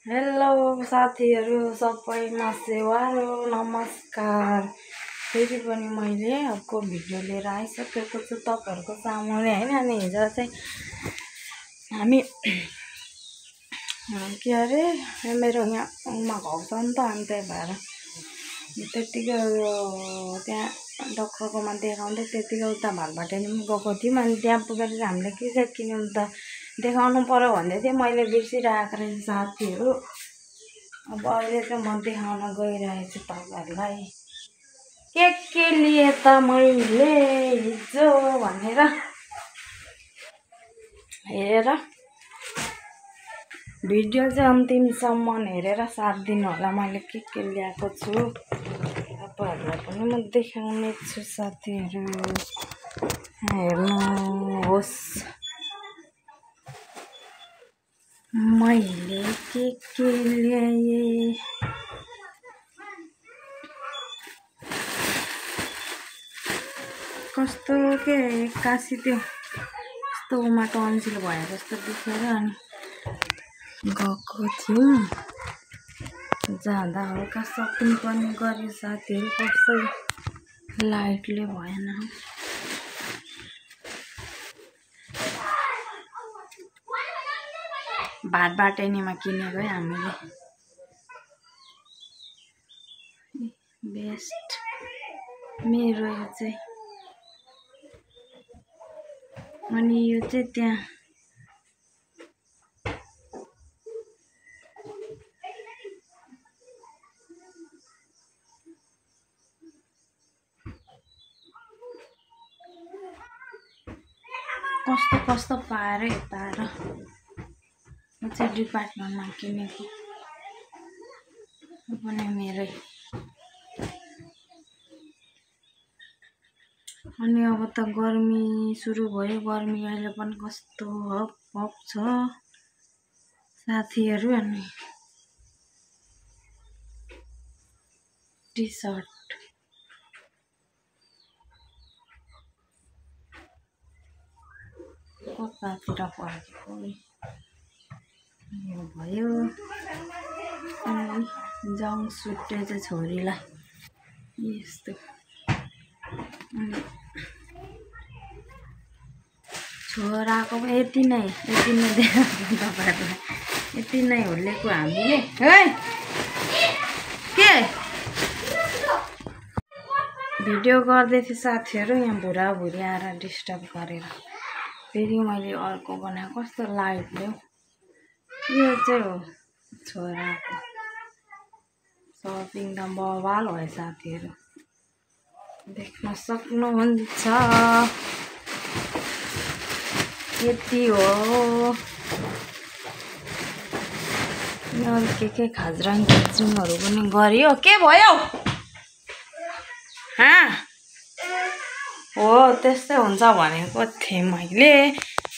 Hello साथीहरू सबैमा सेवारो नमस्कार। फेरि पनि मैले अर्को भिडियो लिएर आइसकेको छु तपाईहरुको सामुने हैन। अनि हिजो चाहिँ हामी के अरे मेरो यहाँ घाउ छ नि त, अनि त्यही भएर त्यतिकै त्यहाँ डाक्टरकोमा देखाउँदै त्यतिकै उता भालबाटेनी पनि गएको थियौँ। अनि त्यहाँ पुगेर हामीले के किन्यौँ त देखाउनु पर्यो भन्दै थिएँ, मैले बिर्सिरहेको रहेछु साथीहरू। अब अहिले चाहिँ म देखाउन गइरहेको छु तपाईहरुलाई के लिए त मैले हिजो भनेर। हेरेर भिडियो चाहिँ अन्तिमसम्म हेरेर साथ दिनु होला। मैले के ल्याएको छु तपाईहरुलाई पनि म देखाउने छु साथीहरू, हेर्नुहोस् मैले के ल्याएँ। कस्तो के एक्कासी त्यो यस्तो टन्सिल भयो जस्तो देखेर अनि गएको थियौँ। जाँदा हल्का सपिङ पनि गर्यो साथीहरू, कस्तो लाइटले भएन। भाटबाटेनीमा किनेको हामीले बेस्ट मेरो यो चाहिँ। अनि यो चाहिँ त्यहाँ कस्तो पाएर यता र यो चाहिँ डिपार्टमेन्टमा किनेको पनि मेरै। अनि अब त गर्मी सुरु भयो, गर्मी अहिले पनि कस्तो हप छ साथीहरू। अनि टी सर्ट कतातिर परेको यो भयो। अनि जङ सुटे चाहिँ छोरीलाई यस्तो। छोराको यति नै देखाएको तपाईहरुलाई, यति नै हो लिएको हामीले। है के भिडियो गर्दै थिएँ साथीहरू, यहाँ बुढाबुढी आएर डिस्टर्ब गरेर फेरि मैले अर्को बनाएको। कस्तो लाइटले यो चाहिँ हो छोराको सपिङ त बवाल भयो साथीहरू, देख्न सक्नुहुन्छ। यति हो। के खाजराङ खिच्रुङहरू पनि गरियो। के भयो हो त्यस्तै हुन्छ भनेको थिएँ मैले।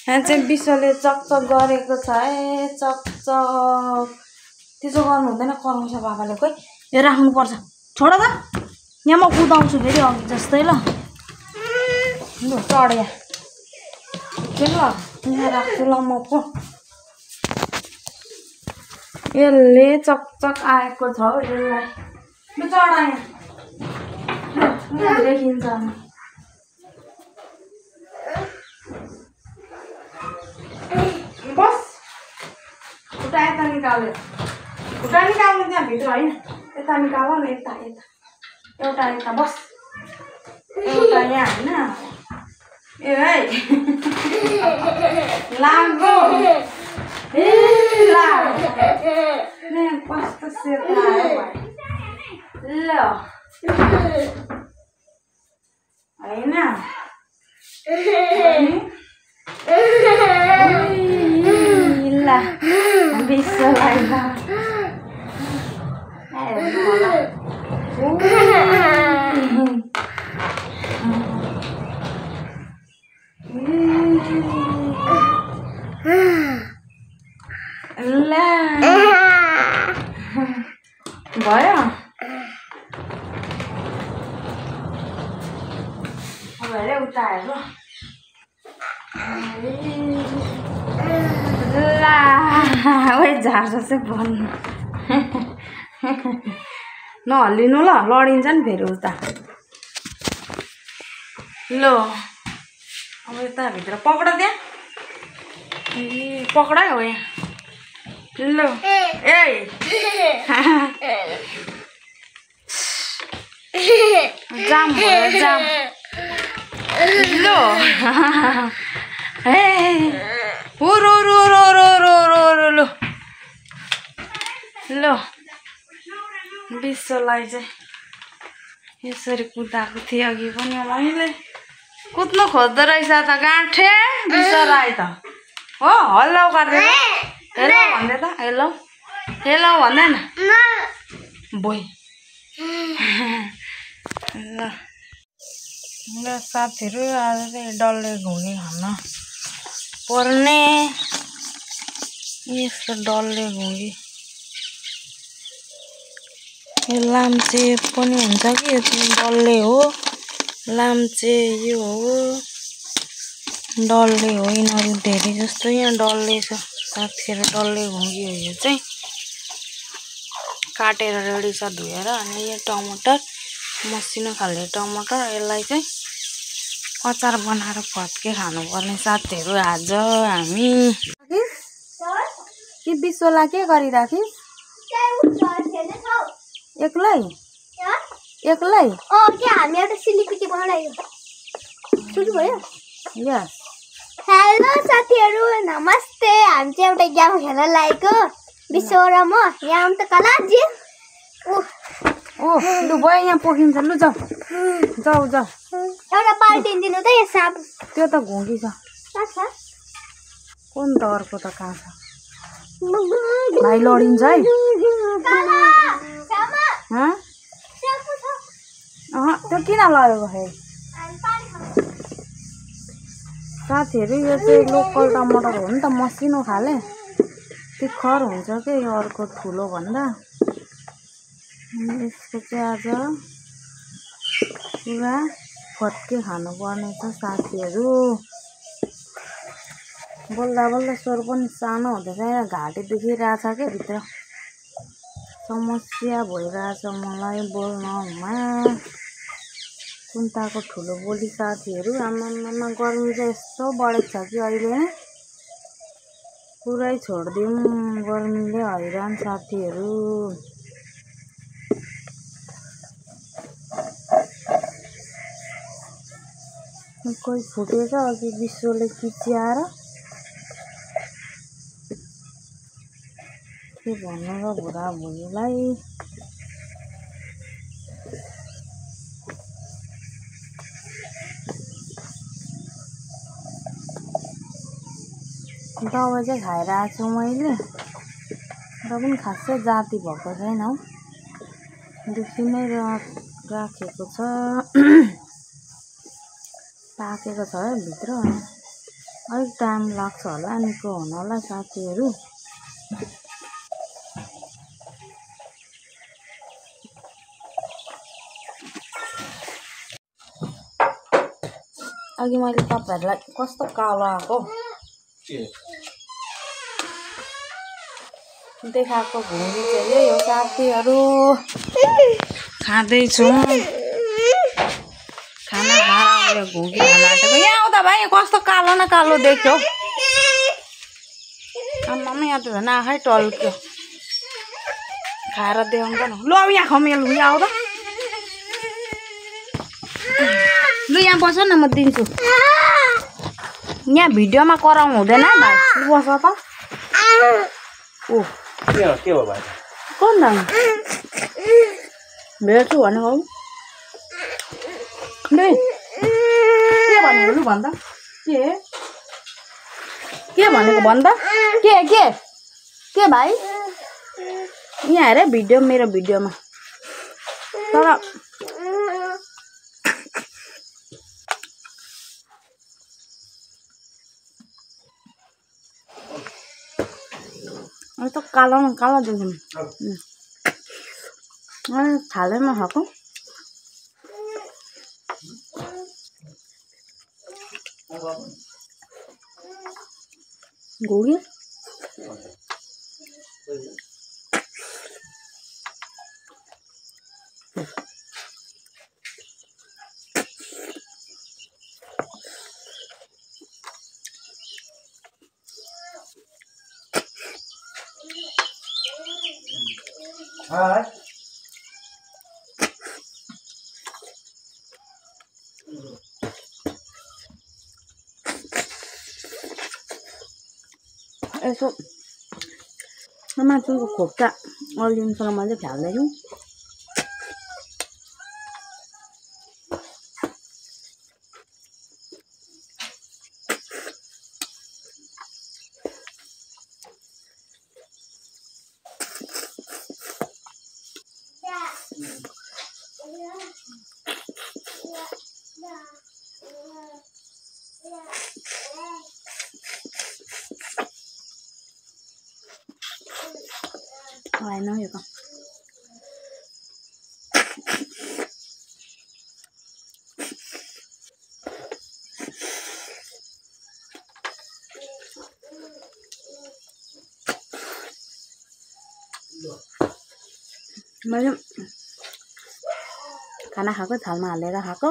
यहाँ चाहिँ विश्वले चकचक गरेको छ है, चकचक। त्यसो गर्नु हुँदैन, कराउँछ बाबाले। खोइ यो राख्नुपर्छ, छोड त। यहाँ म कुदाउँछु फेरि अघि जस्तै। ल चढ यहाँ राख्छु ल म पो। यसले चकचक आएको छ हौ यसलाई। चढ यहाँ देखिन्छ। बस खुट्टा यता निकाल्यो, खुट्टा निकाल्नु त्यहाँ भित्र होइन, यता निकाल न। यता एउटा यता बस, एउटा यहाँ होइन। ए है लाग्यो कस्तो सेतो आयो ल होइन। ल विश्वलाई भयो। अब हेरे उता हेर्नु ला ओइ झार्छ चाहिँ भन्नु नहल्लिनु ल लडिन्छ नि फेरि उता ल अब यता भित्र पक्ड त्यहाँ ए पक्डै हो यहाँ ल ए जाम भयो जाम ल ए रो रो रो रो रो रो रो ल ल विश्वलाई चाहिँ यसरी कुदाएको थिएँ अघि पनि मैले कुद्नु खोज्दो रहेछ त गाँठे बिचराए त हो हेलो गर्दै हेलो भन्दै त हेलो हेलो भन्दै न बोइ ल साथीहरू आज चाहिँ डल्ले घुँगी खान पर्ने यस्तो डल्ले घुँगी यो लाम्चे पनि हुन्छ कि यो डल्ले हो लाम्चे यो हो डल्ले हो यिनीहरू धेरै जस्तो यहाँ डल्ले छ साथीहरू डल्ले घुँगी हो यो चाहिँ काटेर रेडी छ धोएर अनि यो टमाटर मसिनो खाले टमाटर यसलाई चाहिँ अचार बनाएर फर्के खानुपर्ने साथीहरू आज हामी कि विश्वलाई के गरिराखिस् एक्लै एक्लै हामी एउटा सिलिपिटी बनायो सुरु भयो यस हेलो साथीहरू नमस्ते हामी चाहिँ एउटा गेम खेल्न लागेको विश्व र म यहाँ त कलाजी ओ लु भयो यहाँ पोखिन्छ लु जाऊ जाऊ जाऊ एउटा बाल्टिन दिनु त यहाँ साप त्यो त घुँगी छ कुन त अर्को त कहाँ छ भाइ लडिन्छ है त्यो किन लगेको है साथीहरू यो चाहिँ लोकल टमाटर हो नि त मसिनो खाले तिखर हुन्छ के यो अर्को ठुलो भन्दा यसको चाहिँ आज पुरा फर्के खानुपर्ने छ साथीहरू बोल्दा बोल्दा स्वर पनि सानो हुँदैछ यहाँ घाँटी दुखिरहेछ क्या भित्र समस्या भइरहेछ मलाई बोल्नमा कुन्ताको ठुलो बोली साथीहरू आमामा गर्मी चाहिँ यस्तो बढेको छ कि अहिले पुरै छोडिदिउँ गर्मीले हैरान साथीहरू कोही फुटेछ अघि विश्वले किच्याएर के भन्नु र बुढाबुढीलाई दबाई चाहिँ खाएर आएको छु मैले र पनि खासै जाती भएको छैन हौ दुखी नै राखेको छ पाकेको छ है भित्र अलिक टाइम लाग्छ होला निको हुनलाई साथीहरू अघि मैले तपाईहरुलाई कस्तो कालो आको देखाएको घुँगी चाहिँ यही हो साथीहरू खाँदैछु खाना खाएर घुँगी खान आँटेको यहाँ आउँदा भाइ कस्तो कालो न कालो देख्यो आम्मामा यहाँ त झन् आँखै टल्क्यो खाएर देखाउनु न ल अब यहाँ खमेल यहाँ आउँदा लु यहाँ बस न म दिन्छु यहाँ भिडियोमा कराउनु हुँदैन भाइ बस त ओ के हो भाइ कोन दाइ भेट्छु भनेको के भनेको लु भन्दा के भनेको भन्दा के भाइ यहाँ हेरे भिडियो मेरो भिडियोमा तर तो कालो न कालो देख्नु थालेमा खाएको घुँगी यसो मासुको खोप्चा अलिउँसँग मजाले फ्याल्दैछु आएन यो त मैले खाना खाएको थालमा हालेर खाएको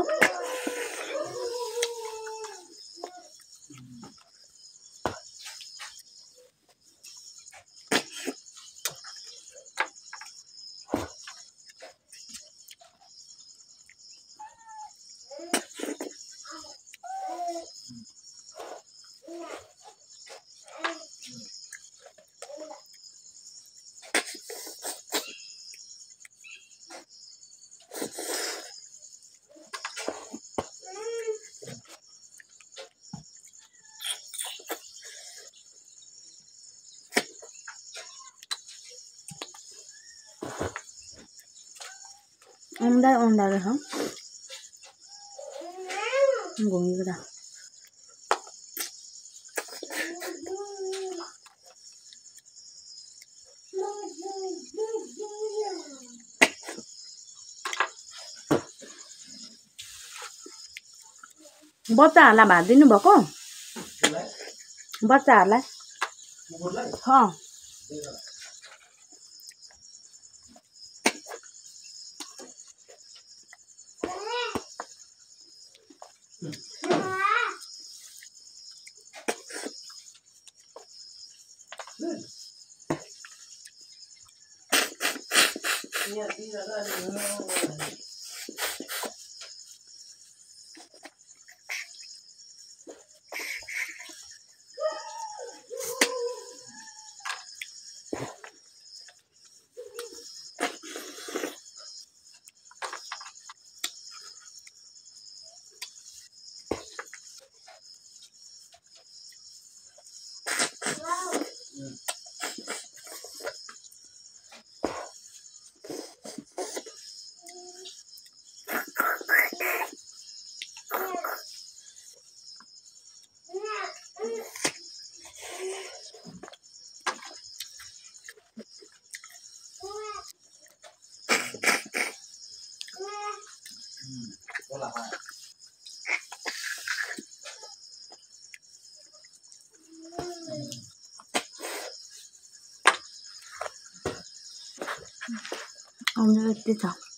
आउँदा रहेछ घुमेको त बच्चाहरूलाई भात दिनुभएको बच्चाहरूलाई आउँदा यति छ